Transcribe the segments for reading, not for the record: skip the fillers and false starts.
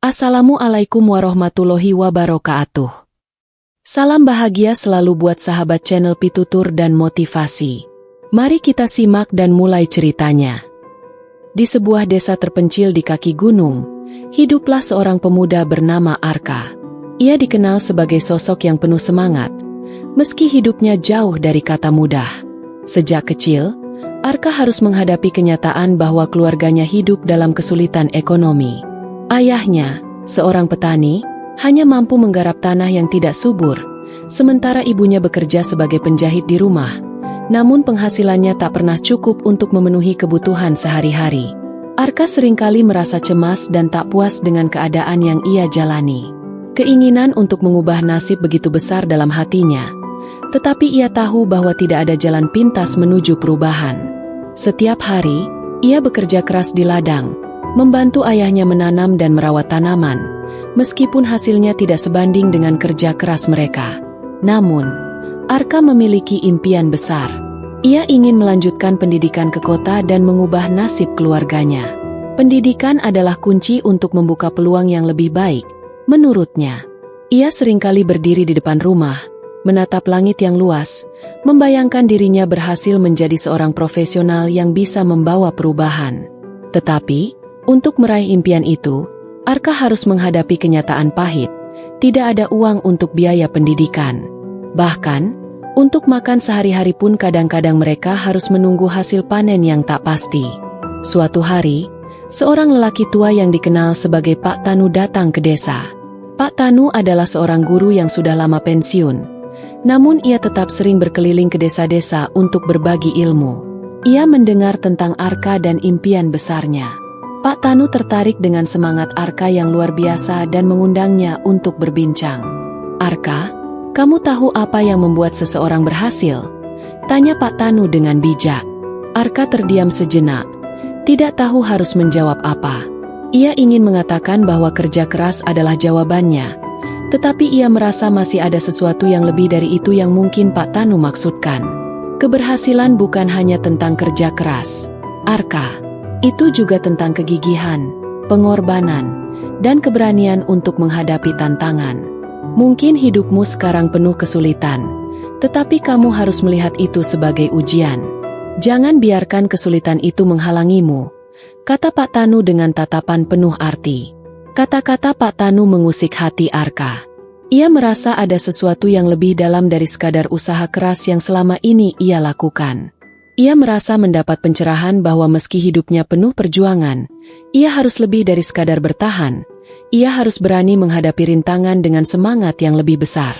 Assalamualaikum warahmatullahi wabarakatuh. Salam bahagia selalu buat sahabat channel Pitutur dan Motivasi. Mari kita simak dan mulai ceritanya. Di sebuah desa terpencil di kaki gunung, hiduplah seorang pemuda bernama Arka. Ia dikenal sebagai sosok yang penuh semangat, meski hidupnya jauh dari kata mudah. Sejak kecil, Arka harus menghadapi kenyataan bahwa keluarganya hidup dalam kesulitan ekonomi. Ayahnya, seorang petani, hanya mampu menggarap tanah yang tidak subur, sementara ibunya bekerja sebagai penjahit di rumah. Namun penghasilannya tak pernah cukup untuk memenuhi kebutuhan sehari-hari. Arka seringkali merasa cemas dan tak puas dengan keadaan yang ia jalani. Keinginan untuk mengubah nasib begitu besar dalam hatinya, tetapi ia tahu bahwa tidak ada jalan pintas menuju perubahan. Setiap hari, ia bekerja keras di ladang, membantu ayahnya menanam dan merawat tanaman, meskipun hasilnya tidak sebanding dengan kerja keras mereka. Namun, Arka memiliki impian besar. Ia ingin melanjutkan pendidikan ke kota dan mengubah nasib keluarganya. Pendidikan adalah kunci untuk membuka peluang yang lebih baik, menurutnya. Ia seringkali berdiri di depan rumah, menatap langit yang luas, membayangkan dirinya berhasil menjadi seorang profesional yang bisa membawa perubahan. Tetapi, untuk meraih impian itu, Arka harus menghadapi kenyataan pahit. Tidak ada uang untuk biaya pendidikan. Bahkan, untuk makan sehari-hari pun kadang-kadang mereka harus menunggu hasil panen yang tak pasti. Suatu hari, seorang lelaki tua yang dikenal sebagai Pak Tanu datang ke desa. Pak Tanu adalah seorang guru yang sudah lama pensiun. Namun ia tetap sering berkeliling ke desa-desa untuk berbagi ilmu. Ia mendengar tentang Arka dan impian besarnya. Pak Tanu tertarik dengan semangat Arka yang luar biasa dan mengundangnya untuk berbincang. "Arka, kamu tahu apa yang membuat seseorang berhasil?" tanya Pak Tanu dengan bijak. Arka terdiam sejenak, tidak tahu harus menjawab apa. Ia ingin mengatakan bahwa kerja keras adalah jawabannya, tetapi ia merasa masih ada sesuatu yang lebih dari itu yang mungkin Pak Tanu maksudkan. Keberhasilan bukan hanya tentang kerja keras, Arka. Itu juga tentang kegigihan, pengorbanan, dan keberanian untuk menghadapi tantangan. Mungkin hidupmu sekarang penuh kesulitan, tetapi kamu harus melihat itu sebagai ujian. Jangan biarkan kesulitan itu menghalangimu, kata Pak Tanu dengan tatapan penuh arti. Kata-kata Pak Tanu mengusik hati Arka. Ia merasa ada sesuatu yang lebih dalam dari sekadar usaha keras yang selama ini ia lakukan. Ia merasa mendapat pencerahan bahwa meski hidupnya penuh perjuangan, ia harus lebih dari sekadar bertahan. Ia harus berani menghadapi rintangan dengan semangat yang lebih besar.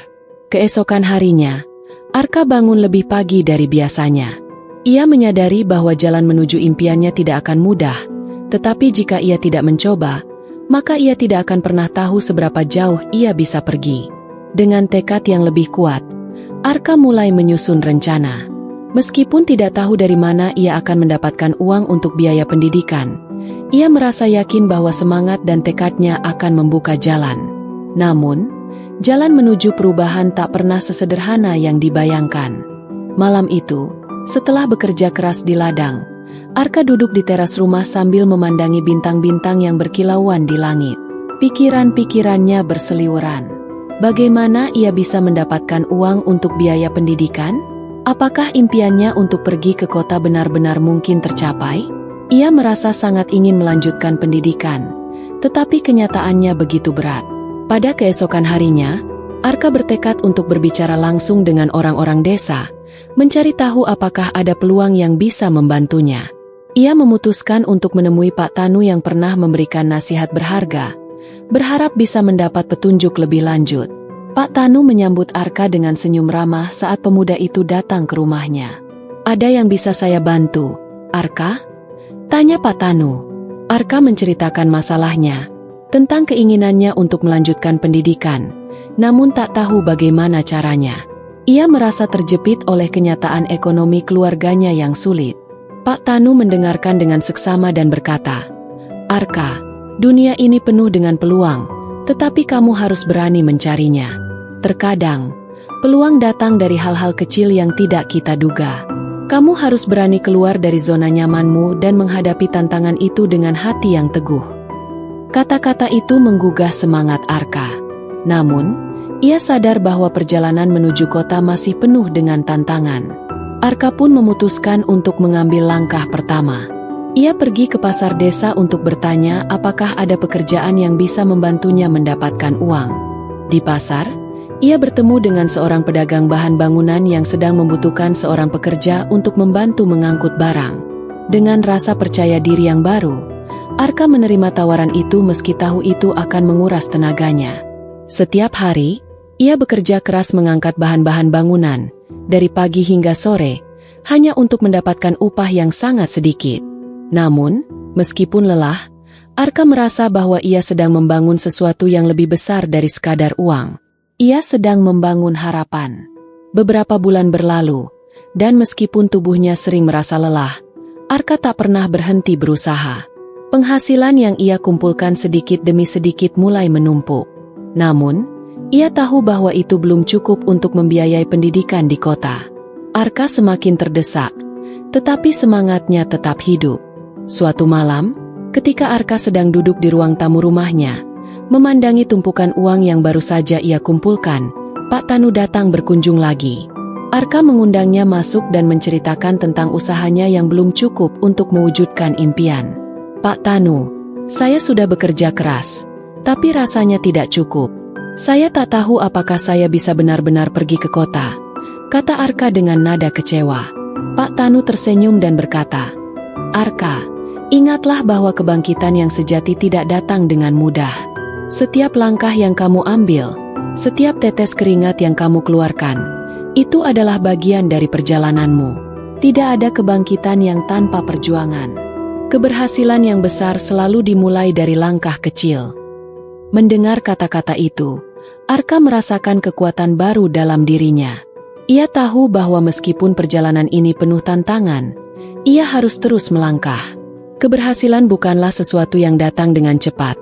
Keesokan harinya, Arka bangun lebih pagi dari biasanya. Ia menyadari bahwa jalan menuju impiannya tidak akan mudah, tetapi jika ia tidak mencoba, maka ia tidak akan pernah tahu seberapa jauh ia bisa pergi. Dengan tekad yang lebih kuat, Arka mulai menyusun rencana. Meskipun tidak tahu dari mana ia akan mendapatkan uang untuk biaya pendidikan, ia merasa yakin bahwa semangat dan tekadnya akan membuka jalan. Namun, jalan menuju perubahan tak pernah sesederhana yang dibayangkan. Malam itu, setelah bekerja keras di ladang, Arka duduk di teras rumah sambil memandangi bintang-bintang yang berkilauan di langit. Pikiran-pikirannya berseliweran. Bagaimana ia bisa mendapatkan uang untuk biaya pendidikan? Apakah impiannya untuk pergi ke kota benar-benar mungkin tercapai? Ia merasa sangat ingin melanjutkan pendidikan, tetapi kenyataannya begitu berat. Pada keesokan harinya, Arka bertekad untuk berbicara langsung dengan orang-orang desa, mencari tahu apakah ada peluang yang bisa membantunya. Ia memutuskan untuk menemui Pak Tanu yang pernah memberikan nasihat berharga, berharap bisa mendapat petunjuk lebih lanjut. Pak Tanu menyambut Arka dengan senyum ramah saat pemuda itu datang ke rumahnya. "Ada yang bisa saya bantu, Arka?" tanya Pak Tanu. Arka menceritakan masalahnya, tentang keinginannya untuk melanjutkan pendidikan, namun tak tahu bagaimana caranya. Ia merasa terjepit oleh kenyataan ekonomi keluarganya yang sulit. Pak Tanu mendengarkan dengan seksama dan berkata, "Arka, dunia ini penuh dengan peluang, tetapi kamu harus berani mencarinya. Terkadang, peluang datang dari hal-hal kecil yang tidak kita duga. Kamu harus berani keluar dari zona nyamanmu dan menghadapi tantangan itu dengan hati yang teguh." Kata-kata itu menggugah semangat Arka. Namun, ia sadar bahwa perjalanan menuju kota masih penuh dengan tantangan. Arka pun memutuskan untuk mengambil langkah pertama. Ia pergi ke pasar desa untuk bertanya apakah ada pekerjaan yang bisa membantunya mendapatkan uang. Di pasar, ia bertemu dengan seorang pedagang bahan bangunan yang sedang membutuhkan seorang pekerja untuk membantu mengangkut barang. Dengan rasa percaya diri yang baru, Arka menerima tawaran itu meski tahu itu akan menguras tenaganya. Setiap hari, ia bekerja keras mengangkat bahan-bahan bangunan, dari pagi hingga sore, hanya untuk mendapatkan upah yang sangat sedikit. Namun, meskipun lelah, Arka merasa bahwa ia sedang membangun sesuatu yang lebih besar dari sekadar uang. Ia sedang membangun harapan. Beberapa bulan berlalu, dan meskipun tubuhnya sering merasa lelah, Arka tak pernah berhenti berusaha. Penghasilan yang ia kumpulkan sedikit demi sedikit mulai menumpuk. Namun, ia tahu bahwa itu belum cukup untuk membiayai pendidikan di kota. Arka semakin terdesak, tetapi semangatnya tetap hidup. Suatu malam, ketika Arka sedang duduk di ruang tamu rumahnya, memandangi tumpukan uang yang baru saja ia kumpulkan, Pak Tanu datang berkunjung lagi. Arka mengundangnya masuk dan menceritakan tentang usahanya yang belum cukup untuk mewujudkan impian. Pak Tanu, saya sudah bekerja keras, tapi rasanya tidak cukup. Saya tak tahu apakah saya bisa benar-benar pergi ke kota, kata Arka dengan nada kecewa. Pak Tanu tersenyum dan berkata, Arka, ingatlah bahwa kebangkitan yang sejati tidak datang dengan mudah. Setiap langkah yang kamu ambil, setiap tetes keringat yang kamu keluarkan, itu adalah bagian dari perjalananmu. Tidak ada kebangkitan yang tanpa perjuangan. Keberhasilan yang besar selalu dimulai dari langkah kecil. Mendengar kata-kata itu, Arka merasakan kekuatan baru dalam dirinya. Ia tahu bahwa meskipun perjalanan ini penuh tantangan, ia harus terus melangkah. Keberhasilan bukanlah sesuatu yang datang dengan cepat,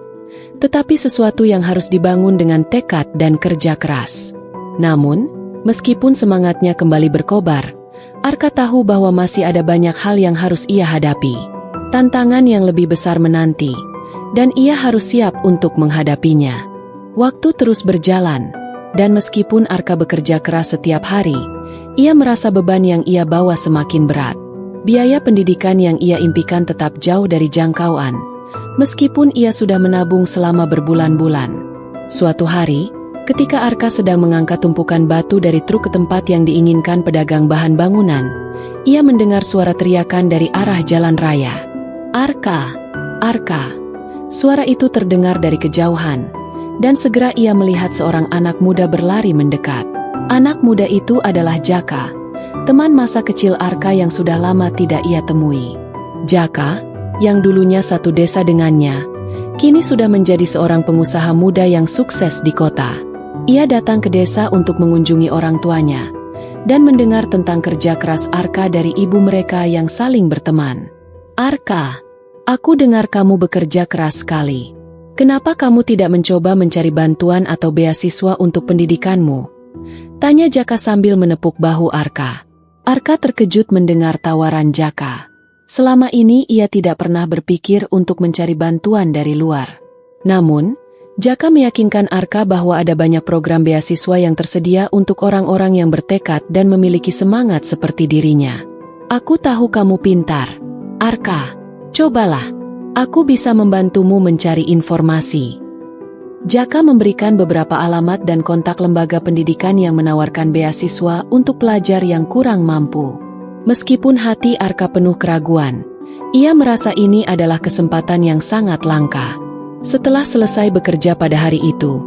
tetapi sesuatu yang harus dibangun dengan tekad dan kerja keras. Namun, meskipun semangatnya kembali berkobar, Arka tahu bahwa masih ada banyak hal yang harus ia hadapi. Tantangan yang lebih besar menanti, dan ia harus siap untuk menghadapinya. Waktu terus berjalan, dan meskipun Arka bekerja keras setiap hari, ia merasa beban yang ia bawa semakin berat. Biaya pendidikan yang ia impikan tetap jauh dari jangkauan, meskipun ia sudah menabung selama berbulan-bulan. Suatu hari, ketika Arka sedang mengangkat tumpukan batu dari truk ke tempat yang diinginkan pedagang bahan bangunan, ia mendengar suara teriakan dari arah jalan raya. Arka! Arka! Suara itu terdengar dari kejauhan, dan segera ia melihat seorang anak muda berlari mendekat. Anak muda itu adalah Jaka, teman masa kecil Arka yang sudah lama tidak ia temui. Jaka, yang dulunya satu desa dengannya, kini sudah menjadi seorang pengusaha muda yang sukses di kota. Ia datang ke desa untuk mengunjungi orang tuanya, dan mendengar tentang kerja keras Arka dari ibu mereka yang saling berteman. Arka, aku dengar kamu bekerja keras sekali. Kenapa kamu tidak mencoba mencari bantuan atau beasiswa untuk pendidikanmu? Tanya Jaka sambil menepuk bahu Arka. Arka terkejut mendengar tawaran Jaka. Selama ini ia tidak pernah berpikir untuk mencari bantuan dari luar. Namun, Jaka meyakinkan Arka bahwa ada banyak program beasiswa yang tersedia untuk orang-orang yang bertekad dan memiliki semangat seperti dirinya. Aku tahu kamu pintar. Arka, cobalah. Aku bisa membantumu mencari informasi. Jaka memberikan beberapa alamat dan kontak lembaga pendidikan yang menawarkan beasiswa untuk pelajar yang kurang mampu. Meskipun hati Arka penuh keraguan, ia merasa ini adalah kesempatan yang sangat langka. Setelah selesai bekerja pada hari itu,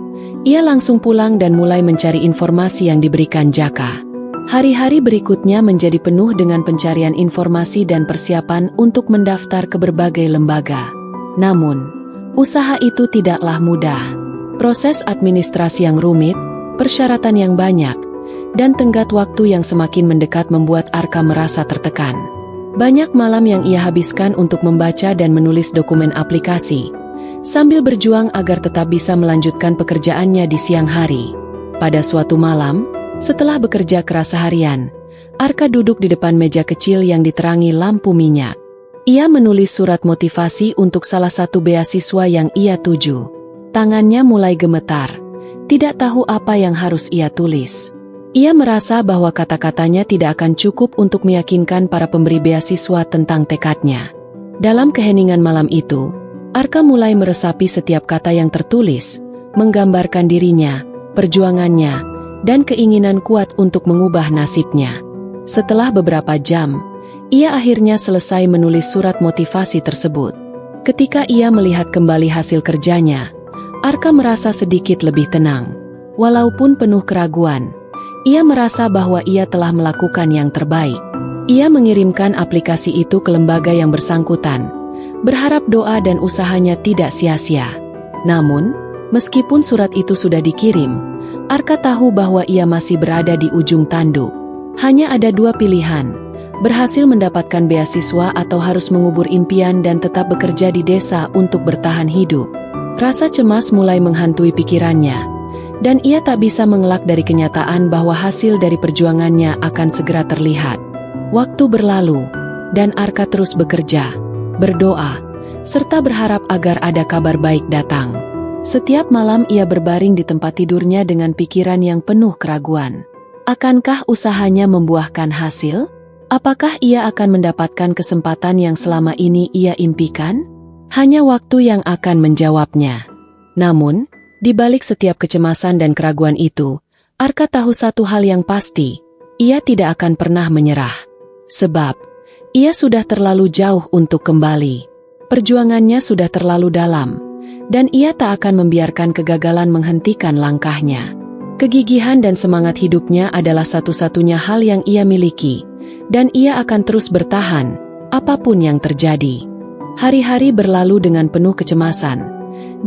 ia langsung pulang dan mulai mencari informasi yang diberikan Jaka. Hari-hari berikutnya menjadi penuh dengan pencarian informasi dan persiapan untuk mendaftar ke berbagai lembaga. Namun, usaha itu tidaklah mudah. Proses administrasi yang rumit, persyaratan yang banyak, dan tenggat waktu yang semakin mendekat membuat Arka merasa tertekan. Banyak malam yang ia habiskan untuk membaca dan menulis dokumen aplikasi, sambil berjuang agar tetap bisa melanjutkan pekerjaannya di siang hari. Pada suatu malam, setelah bekerja keras seharian, Arka duduk di depan meja kecil yang diterangi lampu minyak. Ia menulis surat motivasi untuk salah satu beasiswa yang ia tuju. Tangannya mulai gemetar, tidak tahu apa yang harus ia tulis. Ia merasa bahwa kata-katanya tidak akan cukup untuk meyakinkan para pemberi beasiswa tentang tekadnya. Dalam keheningan malam itu, Arka mulai meresapi setiap kata yang tertulis, menggambarkan dirinya, perjuangannya, dan keinginan kuat untuk mengubah nasibnya. Setelah beberapa jam, ia akhirnya selesai menulis surat motivasi tersebut. Ketika ia melihat kembali hasil kerjanya, Arka merasa sedikit lebih tenang. Walaupun penuh keraguan, ia merasa bahwa ia telah melakukan yang terbaik. Ia mengirimkan aplikasi itu ke lembaga yang bersangkutan, berharap doa dan usahanya tidak sia-sia. Namun, meskipun surat itu sudah dikirim, Arka tahu bahwa ia masih berada di ujung tanduk. Hanya ada dua pilihan: berhasil mendapatkan beasiswa atau harus mengubur impian dan tetap bekerja di desa untuk bertahan hidup. Rasa cemas mulai menghantui pikirannya, dan ia tak bisa mengelak dari kenyataan bahwa hasil dari perjuangannya akan segera terlihat. Waktu berlalu, dan Arka terus bekerja, berdoa, serta berharap agar ada kabar baik datang. Setiap malam ia berbaring di tempat tidurnya dengan pikiran yang penuh keraguan. Akankah usahanya membuahkan hasil? Apakah ia akan mendapatkan kesempatan yang selama ini ia impikan? Hanya waktu yang akan menjawabnya. Namun, di balik setiap kecemasan dan keraguan itu, Arka tahu satu hal yang pasti: ia tidak akan pernah menyerah. Sebab, ia sudah terlalu jauh untuk kembali. Perjuangannya sudah terlalu dalam, dan ia tak akan membiarkan kegagalan menghentikan langkahnya. Kegigihan dan semangat hidupnya adalah satu-satunya hal yang ia miliki, dan ia akan terus bertahan, apapun yang terjadi. Hari-hari berlalu dengan penuh kecemasan,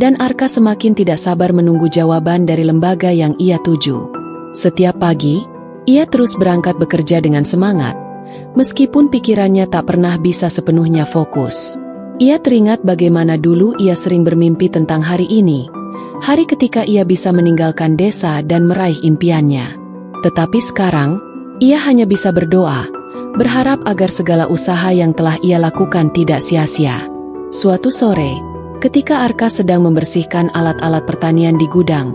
dan Arka semakin tidak sabar menunggu jawaban dari lembaga yang ia tuju. Setiap pagi, ia terus berangkat bekerja dengan semangat, meskipun pikirannya tak pernah bisa sepenuhnya fokus. Ia teringat bagaimana dulu ia sering bermimpi tentang hari ini, hari ketika ia bisa meninggalkan desa dan meraih impiannya. Tetapi sekarang, ia hanya bisa berdoa, berharap agar segala usaha yang telah ia lakukan tidak sia-sia. Suatu sore, ketika Arka sedang membersihkan alat-alat pertanian di gudang,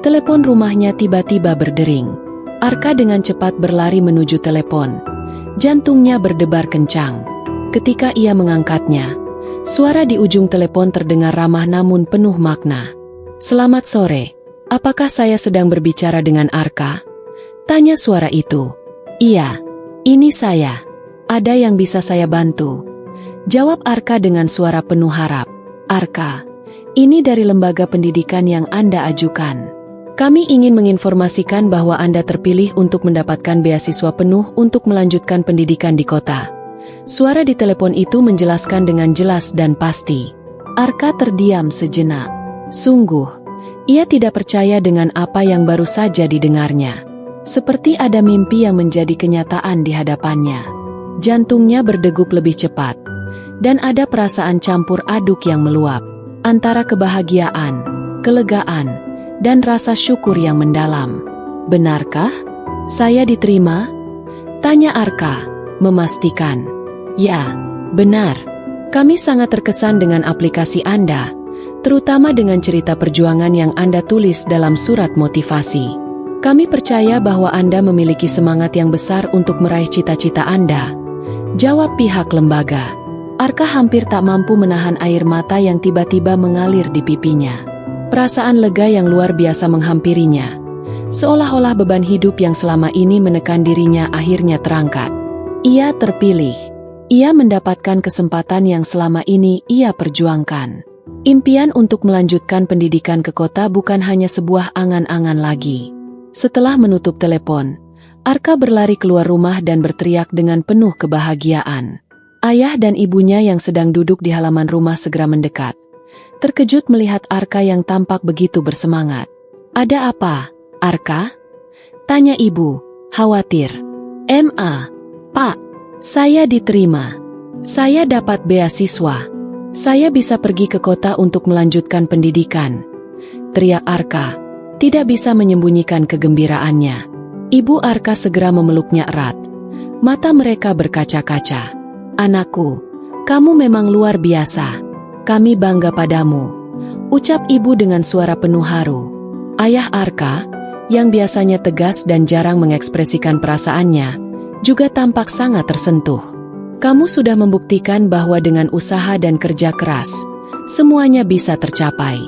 telepon rumahnya tiba-tiba berdering. Arka dengan cepat berlari menuju telepon. Jantungnya berdebar kencang. Ketika ia mengangkatnya, suara di ujung telepon terdengar ramah namun penuh makna. "Selamat sore, apakah saya sedang berbicara dengan Arka?" tanya suara itu. "Iya, ini saya. Ada yang bisa saya bantu?" jawab Arka dengan suara penuh harap. "Arka, ini dari lembaga pendidikan yang Anda ajukan. Kami ingin menginformasikan bahwa Anda terpilih untuk mendapatkan beasiswa penuh untuk melanjutkan pendidikan di kota." Suara di telepon itu menjelaskan dengan jelas dan pasti. Arka terdiam sejenak. Sungguh, ia tidak percaya dengan apa yang baru saja didengarnya. Seperti ada mimpi yang menjadi kenyataan di hadapannya. Jantungnya berdegup lebih cepat, dan ada perasaan campur aduk yang meluap, antara kebahagiaan, kelegaan, dan rasa syukur yang mendalam. "Benarkah saya diterima?" tanya Arka, memastikan. "Ya, benar. Kami sangat terkesan dengan aplikasi Anda, terutama dengan cerita perjuangan yang Anda tulis dalam surat motivasi. Kami percaya bahwa Anda memiliki semangat yang besar untuk meraih cita-cita Anda," jawab pihak lembaga. Arka hampir tak mampu menahan air mata yang tiba-tiba mengalir di pipinya. Perasaan lega yang luar biasa menghampirinya, seolah-olah beban hidup yang selama ini menekan dirinya akhirnya terangkat. Ia terpilih. Ia mendapatkan kesempatan yang selama ini ia perjuangkan. Impian untuk melanjutkan pendidikan ke kota bukan hanya sebuah angan-angan lagi. Setelah menutup telepon, Arka berlari keluar rumah dan berteriak dengan penuh kebahagiaan. Ayah dan ibunya yang sedang duduk di halaman rumah segera mendekat. Terkejut melihat Arka yang tampak begitu bersemangat. "Ada apa, Arka?" tanya ibu, khawatir. "Ma, Pak, saya diterima. Saya dapat beasiswa. Saya bisa pergi ke kota untuk melanjutkan pendidikan," teriak Arka, tidak bisa menyembunyikan kegembiraannya. Ibu Arka segera memeluknya erat. Mata mereka berkaca-kaca. "Anakku, Kamu memang luar biasa. Kami bangga padamu, ucap ibu dengan suara penuh haru. Ayah Arka, yang biasanya tegas dan jarang mengekspresikan perasaannya, juga tampak sangat tersentuh. Kamu sudah membuktikan bahwa dengan usaha dan kerja keras, semuanya bisa tercapai.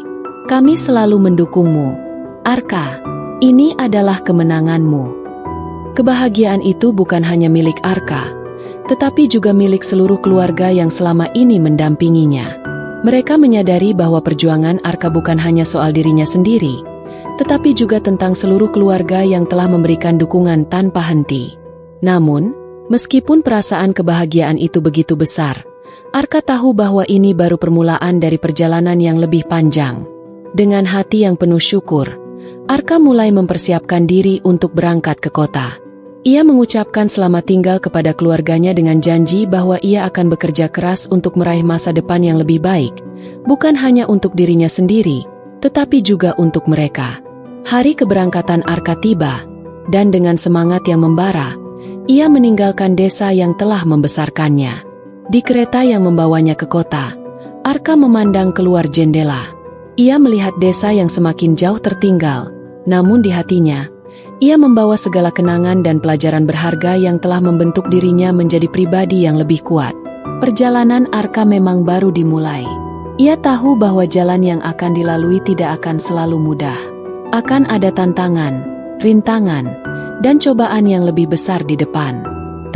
Kami selalu mendukungmu. Arka, ini adalah kemenanganmu. Kebahagiaan itu bukan hanya milik Arka, tetapi juga milik seluruh keluarga yang selama ini mendampinginya. Mereka menyadari bahwa perjuangan Arka bukan hanya soal dirinya sendiri, tetapi juga tentang seluruh keluarga yang telah memberikan dukungan tanpa henti. Namun, meskipun perasaan kebahagiaan itu begitu besar, Arka tahu bahwa ini baru permulaan dari perjalanan yang lebih panjang. Dengan hati yang penuh syukur, Arka mulai mempersiapkan diri untuk berangkat ke kota. Ia mengucapkan selamat tinggal kepada keluarganya dengan janji bahwa ia akan bekerja keras untuk meraih masa depan yang lebih baik, bukan hanya untuk dirinya sendiri, tetapi juga untuk mereka. Hari keberangkatan Arka tiba, dan dengan semangat yang membara, ia meninggalkan desa yang telah membesarkannya. Di kereta yang membawanya ke kota, Arka memandang keluar jendela. Ia melihat desa yang semakin jauh tertinggal, namun di hatinya, ia membawa segala kenangan dan pelajaran berharga yang telah membentuk dirinya menjadi pribadi yang lebih kuat. Perjalanan Arka memang baru dimulai. Ia tahu bahwa jalan yang akan dilalui tidak akan selalu mudah. Akan ada tantangan, rintangan, dan cobaan yang lebih besar di depan.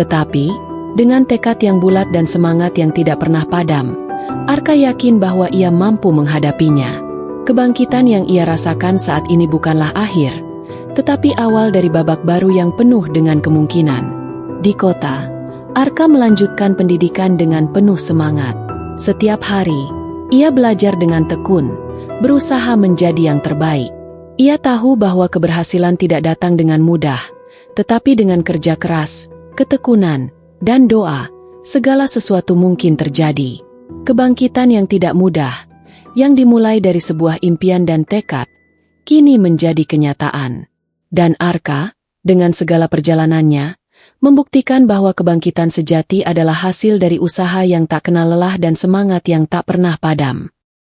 Tetapi, dengan tekad yang bulat dan semangat yang tidak pernah padam, Arka yakin bahwa ia mampu menghadapinya. Kebangkitan yang ia rasakan saat ini bukanlah akhir, tetapi awal dari babak baru yang penuh dengan kemungkinan. Di kota, Arka melanjutkan pendidikan dengan penuh semangat. Setiap hari, ia belajar dengan tekun, berusaha menjadi yang terbaik. Ia tahu bahwa keberhasilan tidak datang dengan mudah, tetapi dengan kerja keras, ketekunan, dan doa, segala sesuatu mungkin terjadi. Kebangkitan yang tidak mudah, yang dimulai dari sebuah impian dan tekad, kini menjadi kenyataan. Dan Arka, dengan segala perjalanannya, membuktikan bahwa kebangkitan sejati adalah hasil dari usaha yang tak kenal lelah dan semangat yang tak pernah padam.